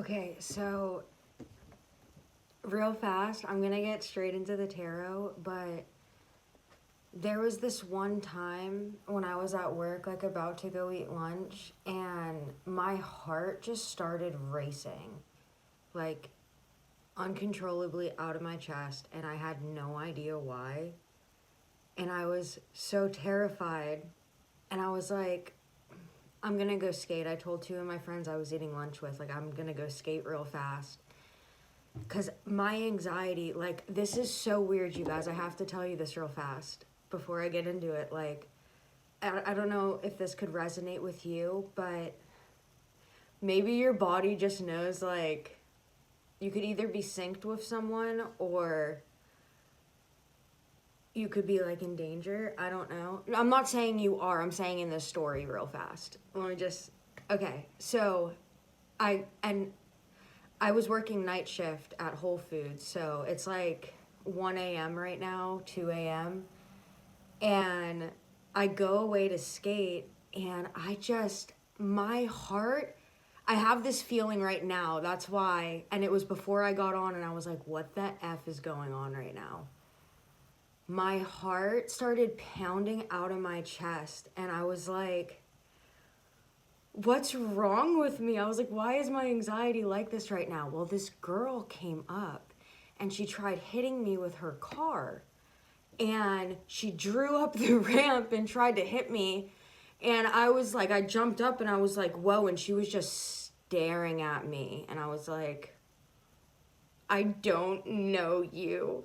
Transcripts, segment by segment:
Okay, so real fast, I'm gonna get straight into the tarot, but there was this one time when I was at work, like about to go eat lunch, and my heart just started racing, like uncontrollably out of my chest, and I had no idea why. And I was so terrified, and I was like, I'm gonna go skate. I told two of my friends I was eating lunch with, like, I'm gonna go skate real fast. Because my anxiety, like, this is so weird, you guys. I have to tell you this real fast before I get into it. Like, I don't know if this could resonate with you, but maybe your body just knows, like, you could either be synced with someone or you could be, like, in danger. I don't know. I'm not saying you are. I'm saying in this story real fast. Let me just... Okay, so I was working night shift at Whole Foods, so it's like 1 a.m. right now, 2 a.m. And I go away to skate, and my heart, I have this feeling right now. That's why, and it was before I got on, and I was like, what the F is going on right now? My heart started pounding out of my chest, and I was like, what's wrong with me? I was like, why is my anxiety like this right now? Well, this girl came up and she tried hitting me with her car. And she drew up the ramp and tried to hit me. And I was like, I jumped up and I was like, whoa. And she was just staring at me. And I was like, I don't know you.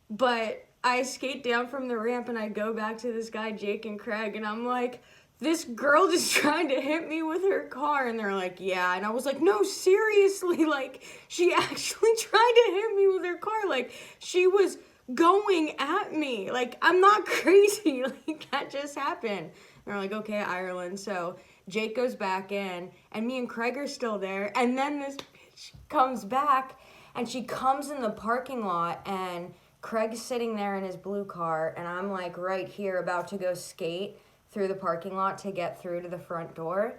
But I skate down from the ramp and I go back to this guy, Jake and Craig, and I'm like, this girl just tried to hit me with her car. And they're like, yeah. And I was like, no, seriously, like, she actually tried to hit me with her car. Like, she was going at me. Like, I'm not crazy. Like, that just happened. And they're like, okay, Ireland. So Jake goes back in, and me and Craig are still there. And then this bitch comes back, and she comes in the parking lot, and Craig's sitting there in his blue car, and I'm like right here about to go skate through the parking lot to get through to the front door.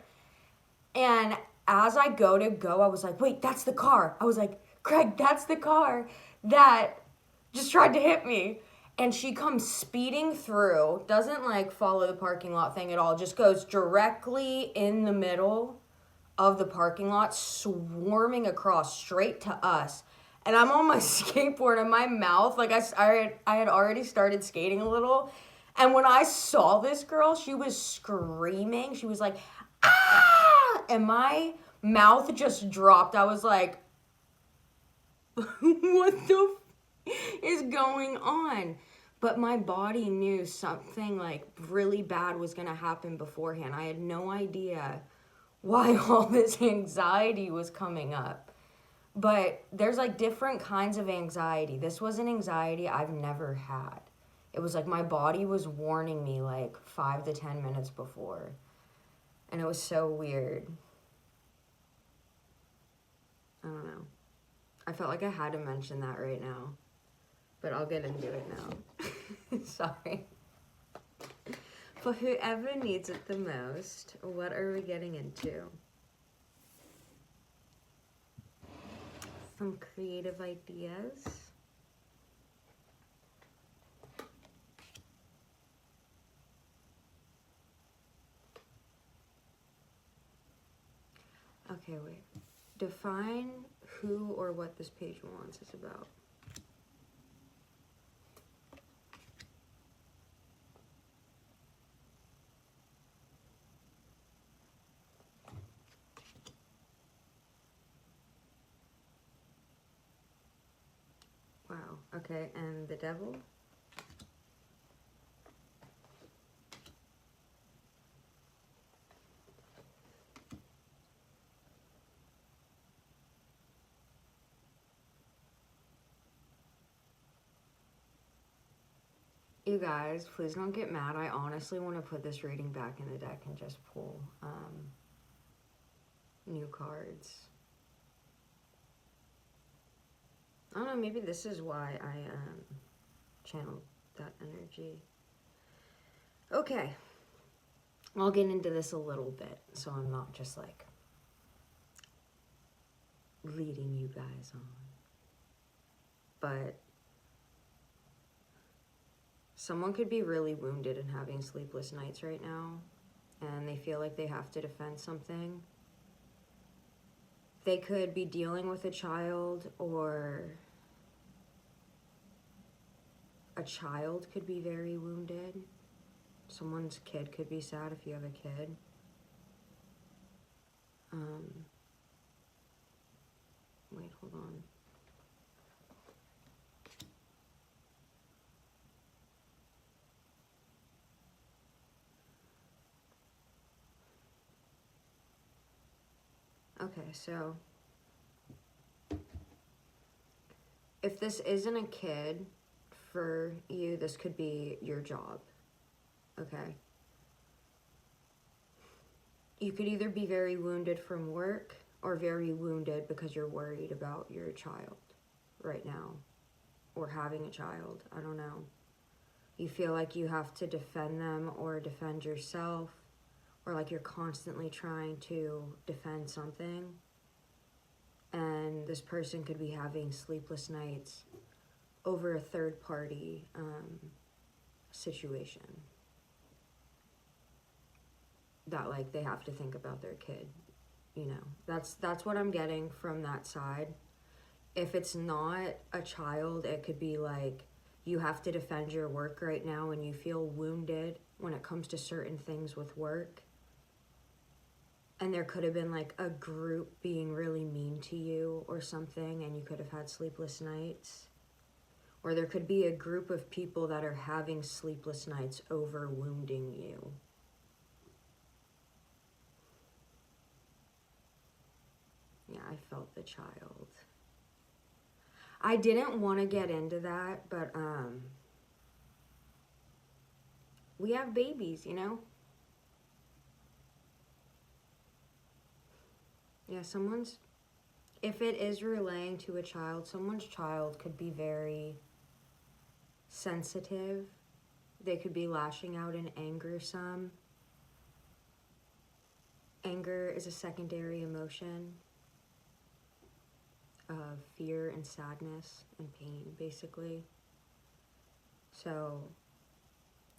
And as I go, I was like, wait, that's the car. I was like, Craig, that's the car that just tried to hit me. And she comes speeding through, doesn't like follow the parking lot thing at all, just goes directly in the middle of the parking lot, swarming across straight to us. And I'm on my skateboard, and my mouth, like I had already started skating a little. And when I saw this girl, she was screaming. She was like, ah! And my mouth just dropped. I was like, what the is going on? But my body knew something like really bad was going to happen beforehand. I had no idea why all this anxiety was coming up. But there's like different kinds of anxiety. This was an anxiety I've never had. It was like my body was warning me like 5 to 10 minutes before. And it was so weird. I don't know. I felt like I had to mention that right now. But I'll get into it now. Sorry. For whoever needs it the most, what are we getting into? Some creative ideas. Okay, wait. Define who or what this page wants is about. Wow, okay, and the devil? You guys, please don't get mad. I honestly want to put this reading back in the deck and just pull new cards. I don't know, maybe this is why I channeled that energy. Okay, I'll get into this a little bit so I'm not just like leading you guys on. But someone could be really wounded and having sleepless nights right now, and they feel like they have to defend something. They could be dealing with a child, or a child could be very wounded. Someone's kid could be sad if you have a kid. Wait, hold on. Okay, so if this isn't a kid for you, this could be your job, okay? You could either be very wounded from work or very wounded because you're worried about your child right now, or having a child, I don't know. You feel like you have to defend them or defend yourself, or like you're constantly trying to defend something. And this person could be having sleepless nights over a third party situation. That like they have to think about their kid, you know. That's what I'm getting from that side. If it's not a child, it could be like you have to defend your work right now and you feel wounded when it comes to certain things with work. And there could have been like a group being really mean to you or something, and you could have had sleepless nights. Or there could be a group of people that are having sleepless nights over wounding you. Yeah, I felt the child. I didn't want to get into that, but we have babies, you know? Yeah, if it is relaying to a child, someone's child could be very sensitive. They could be lashing out in anger some. Anger is a secondary emotion of fear and sadness and pain, basically. So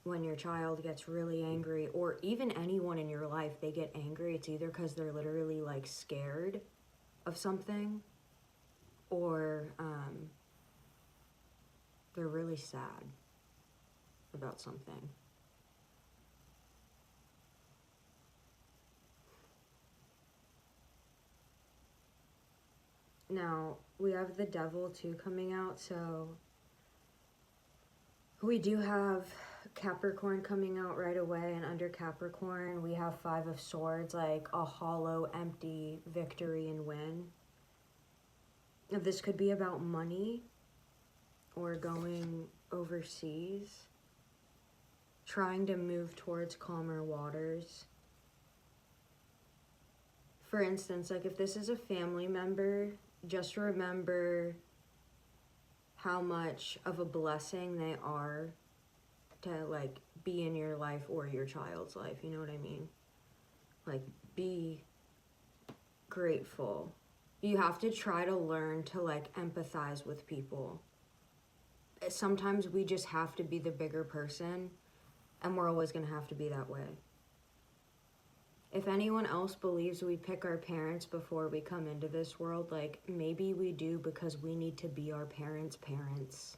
when your child gets really angry, or even anyone in your life, they get angry, it's either because they're literally like scared of something, or they're really sad about something. Now, we have the devil too coming out, so we do have Capricorn coming out right away, and under Capricorn we have 5 of Swords, like a hollow, empty victory and win. This could be about money or going overseas, trying to move towards calmer waters. For instance, like if this is a family member, just remember how much of a blessing they are to like be in your life or your child's life, you know what I mean? Like, be grateful. You have to try to learn to like empathize with people. Sometimes we just have to be the bigger person, and we're always gonna have to be that way. If anyone else believes we pick our parents before we come into this world, like, maybe we do because we need to be our parents' parents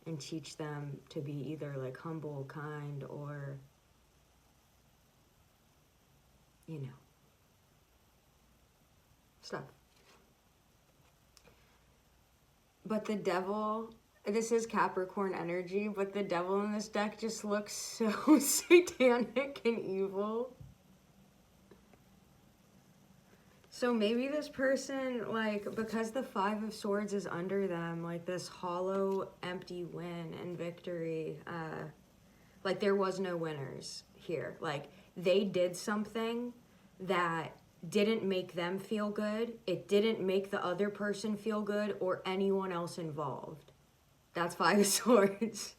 and teach them to be either, like, humble, kind, or, you know, stuff. But the devil, this is Capricorn energy, but the devil in this deck just looks so satanic and evil. So maybe this person, like, because the 5 of Swords is under them, like this hollow, empty win and victory, like there was no winners here. Like, they did something that didn't make them feel good. It didn't make the other person feel good or anyone else involved. That's 5 of Swords.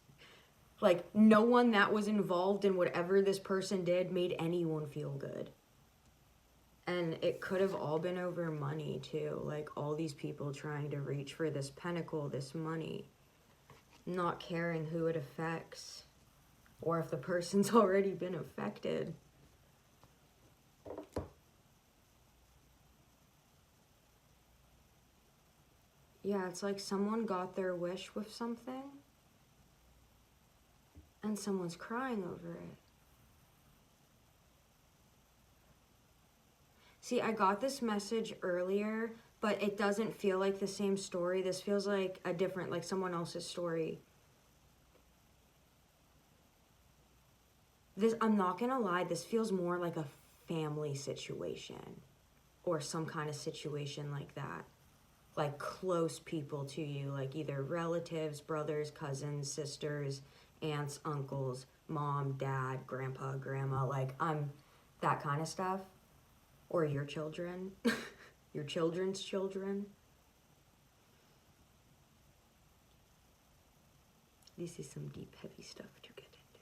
Like, no one that was involved in whatever this person did made anyone feel good. And it could have all been over money too. Like all these people trying to reach for this pinnacle, this money, not caring who it affects or if the person's already been affected. Yeah, it's like someone got their wish with something and someone's crying over it. See, I got this message earlier, but it doesn't feel like the same story. This feels like a different, like someone else's story. This, I'm not gonna lie, this feels more like a family situation or some kind of situation like that. Like close people to you, like either relatives, brothers, cousins, sisters, aunts, uncles, mom, dad, grandpa, grandma, like that kind of stuff. Or your children, your children's children. This is some deep, heavy stuff to get into.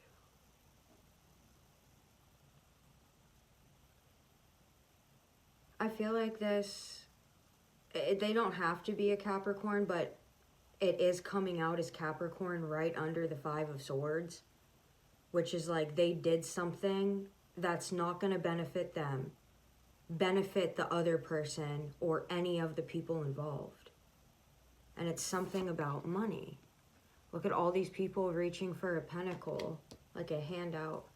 I feel like this, they don't have to be a Capricorn, but it is coming out as Capricorn right under the Five of Swords, which is like they did something that's not going to benefit them, benefit the other person or any of the people involved. And it's something about money. Look at all these people reaching for a pentacle, like a handout.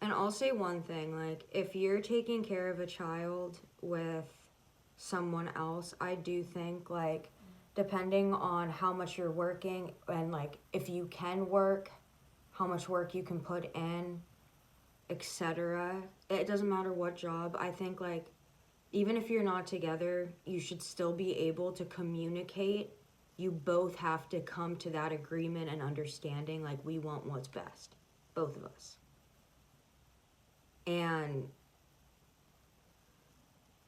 And I'll say one thing, like if you're taking care of a child with someone else, I do think like depending on how much you're working and like if you can work, how much work you can put in, etc. It doesn't matter what job. I think like even if you're not together, you should still be able to communicate. You both have to come to that agreement and understanding like we want what's best, both of us. And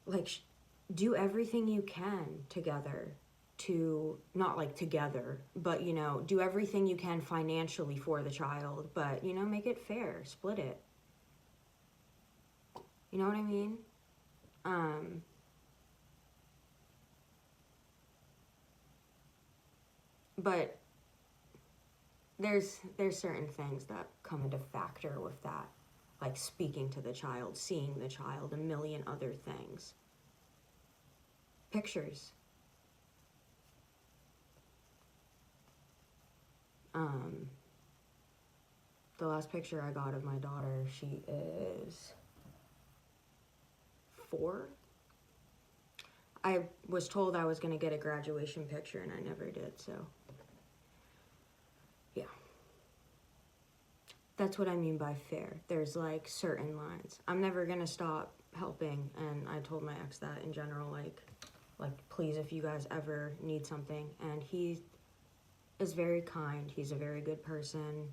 like do everything you can together to, not like together, but you know, do everything you can financially for the child, but you know, make it fair, split it. You know what I mean? But there's certain things that come into factor with that, like speaking to the child, seeing the child, a million other things. Pictures. The last picture I got of my daughter, she is 4. I was told I was going to get a graduation picture and I never did, so yeah. That's what I mean by fair. There's like certain lines. I'm never going to stop helping, and I told my ex that in general, like please, if you guys ever need something. And he is very kind. He's a very good person.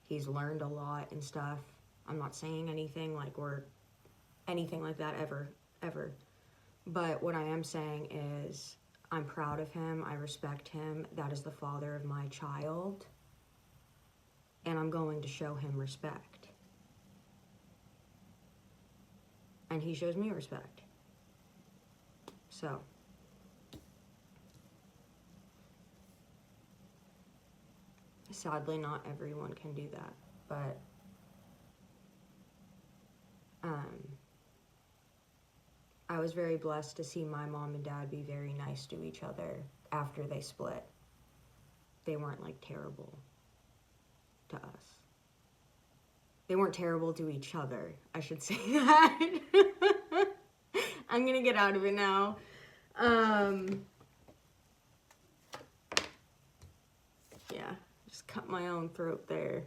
He's learned a lot and stuff. I'm not saying anything like we're anything like that ever. But what I am saying is I'm proud of him. I respect him. That is the father of my child. And I'm going to show him respect. And he shows me respect. So. Sadly, not everyone can do that, but I was very blessed to see my mom and dad be very nice to each other after they split. They weren't like terrible to us. They weren't terrible to each other, I should say that. I'm gonna get out of it now. Yeah. Just cut my own throat there.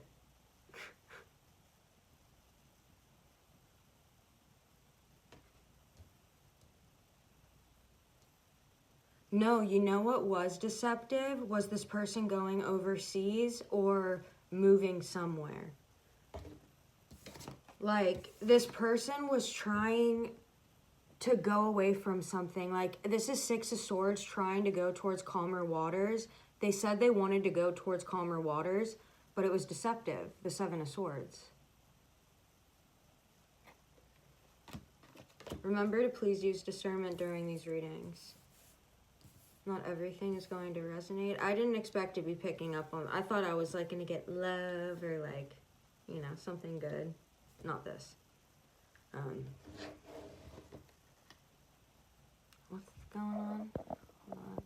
No, you know what was deceptive? Was this person going overseas or moving somewhere. Like, this person was trying to go away from something. Like, this is Six of Swords trying to go towards calmer waters. They said they wanted to go towards calmer waters, but it was deceptive, the Seven of Swords. Remember to please use discernment during these readings. Not everything is going to resonate. I didn't expect to be picking up on... I thought I was like going to get love or like, you know, something good. Not this. What's going on? Hold on.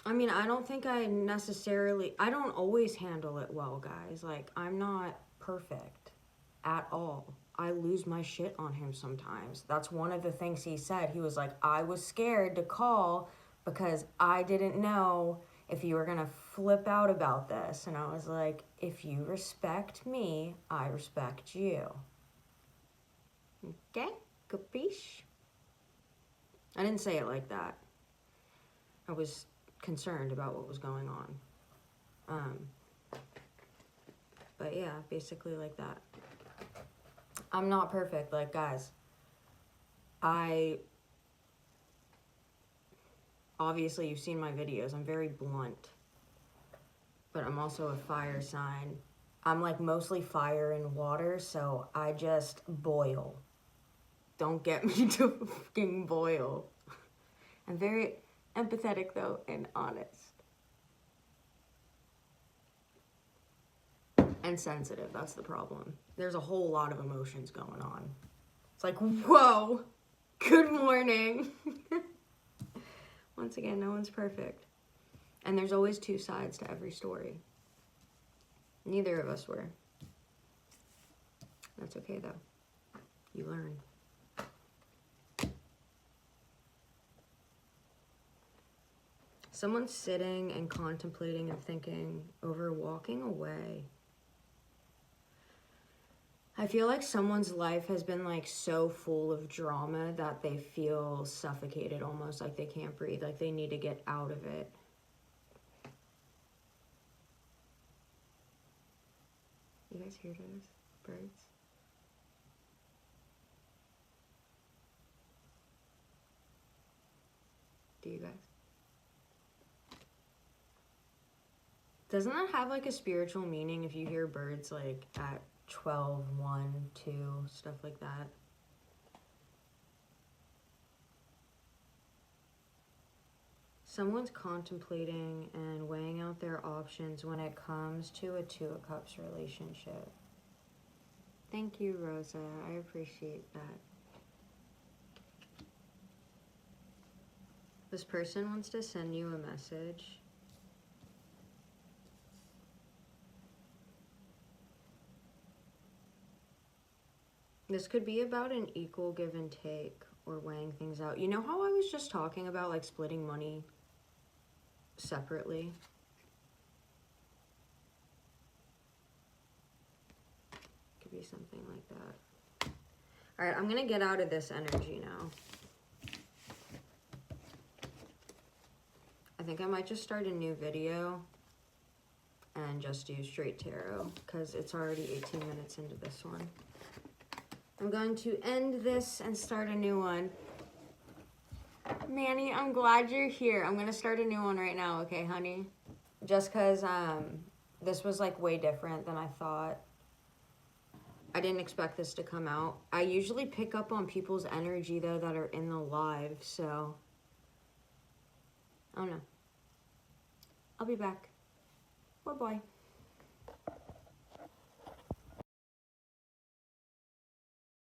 I mean, I don't think I don't always handle it well, guys. Like, I'm not perfect at all. I lose my shit on him sometimes. That's one of the things he said. He was like, I was scared to call because I didn't know if you were going to flip out about this. And I was like, if you respect me, I respect you. Okay? Capiche? I didn't say it like that. I was concerned about what was going on. But yeah, basically like that. I'm not perfect, like, guys. Obviously you've seen my videos. I'm very blunt. But I'm also a fire sign. I'm like mostly fire and water, so I just boil. Don't get me to fucking boil. I'm very empathetic though and honest. And sensitive, that's the problem. There's a whole lot of emotions going on. It's like, whoa, good morning. Once again, no one's perfect. And there's always two sides to every story. Neither of us were. That's okay though. You learn. Someone's sitting and contemplating and thinking over walking away. I feel like someone's life has been like so full of drama that they feel suffocated, almost like they can't breathe, like they need to get out of it. You guys hear those birds? Do you guys? Doesn't that have like a spiritual meaning if you hear birds like at 12, 1, 2, stuff like that? Someone's contemplating and weighing out their options when it comes to a Two of Cups relationship. Thank you, Rosa. I appreciate that. This person wants to send you a message. This could be about an equal give and take or weighing things out. You know how I was just talking about like splitting money separately? Could be something like that. All right, I'm gonna get out of this energy now. I think I might just start a new video and just do straight tarot because it's already 18 minutes into this one. I'm going to end this and start a new one. Manny, I'm glad you're here. I'm going to start a new one right now, okay, honey? Just because this was, like, way different than I thought. I didn't expect this to come out. I usually pick up on people's energy, though, that are in the live, so... I don't know. I'll be back. Bye-bye.